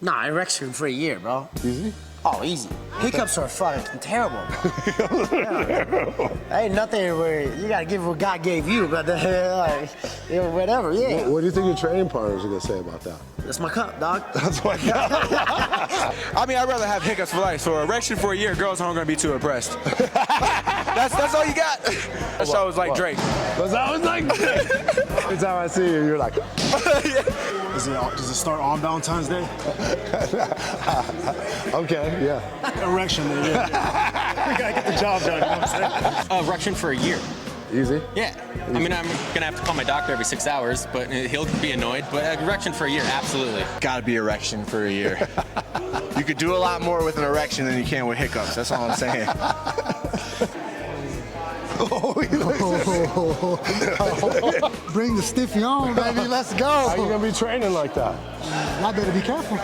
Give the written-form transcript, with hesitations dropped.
Nah, erection for a year, bro. Easy? Oh, easy. Hiccups are fucking terrible, bro. Yeah. Ain't nothing where you gotta give what God gave you, but like, you know, whatever, yeah. What do you think your training partners are gonna say about that? That's my cup, dog. That's what I mean, I'd rather have hiccups for life. So erection for a year, girls aren't gonna be too impressed. that's all you got. That show was like Drake. That was like Drake. Every time I see you, you're like. Does it start on Valentine's Day? Okay, yeah. Erection Day, yeah. We gotta get the job done, you know what I'm saying? Erection for a year. Easy? Yeah. I mean, I'm gonna have to call my doctor every 6 hours, but he'll be annoyed. But erection for a year, absolutely. Gotta be erection for a year. You could do a lot more with an erection than you can with hiccups. That's all I'm saying. Bring the stiffy on, baby. Let's go. How are you gonna be training like that? I better be careful.